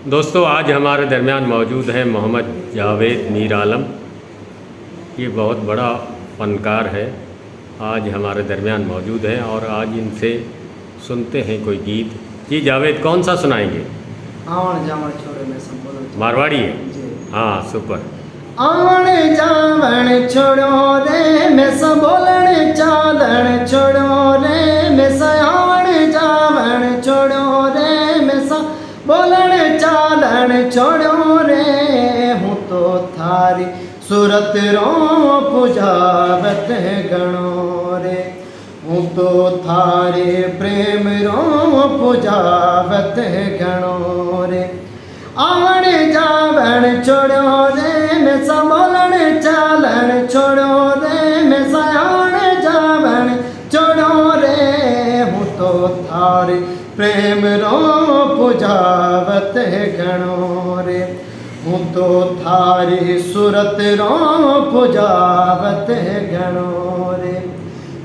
दोस्तों आज हमारे दरमियान मौजूद हैं मोहम्मद जावेद मीर आलम। ये बहुत बड़ा फ़नकार है, आज हमारे दरमियान मौजूद हैं और आज इनसे सुनते हैं कोई गीत। जी जावेद, कौन सा सुनाएंगे? आवण जावण छोड़ो में सब बोलो। मारवाड़ी है? जी। हाँ, सुपर। आवण जावण छोड़ो रे में सब बोलण चालण छोड़ो रे में स आवण जावण छोड़ो रे में सब बोलण चालण छोड़ो रे। हूँ तो थारी सूरत रो पुजावत गणो रे। हूँ तो थारे प्रेम रो पुजावत गणो रे। आवण जावण छोड़ो रे में सा बोलण चालण छोड़ो रे में सा आवण जावण छोड़ो रे। हूँ तो थारे प्रेम रो पुजावत गणो रे। हूँ तो थारी सूरत रो पुजावत गणो रे।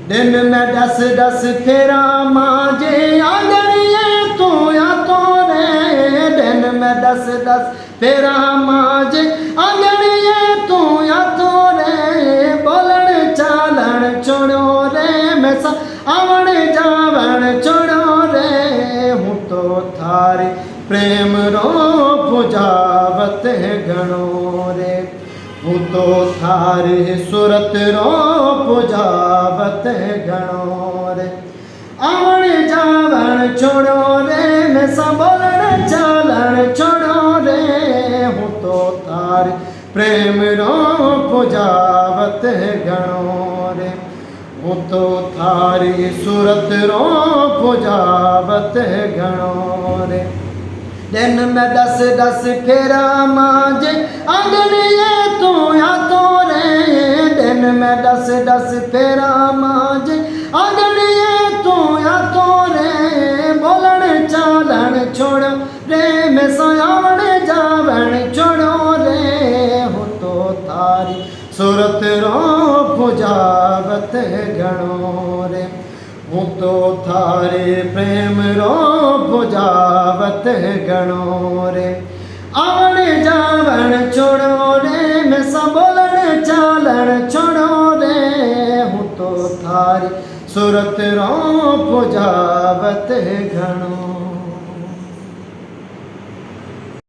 दिन में 10 फेरा माजे आंगणिए तू या तो रे। दिन में 10 फेरा माजे आंगणिए तू या तो रे। बोलण चालण छोड़ो रे में सा आवण जावण छोड़ो रे। हूँ तो थारी प्रेम रो पुजावत गणो रे। हूँ तो थारी सूरत रो पुजावत गणो रे। आवण जावण छोड़ो रे में सा बोलण चालण छोड़ो रे। हूँ तो थारी प्रेम रो पुजावत गणो रे। हूँ तो थारी सूरत रो पुजावत गणो रे। दिन में 10 फेरा माजे आंगणिए तू या तो रे। दिन में 10 फेरा माजे आंगणिए तू या तो रे। बोलण चालण छोड़ो रे में सा आवण जावण छोड़ो रे। हूँ तो थारी सूरत रो पुजावत गणो रे। हूँ तो थारे प्रेम रो पुजावत गणो रे। आवण जावण छोड़ो रे में सा बोलण चालण छोड़ो रे। हूँ तो थारी सूरत रो पुजावत गणो।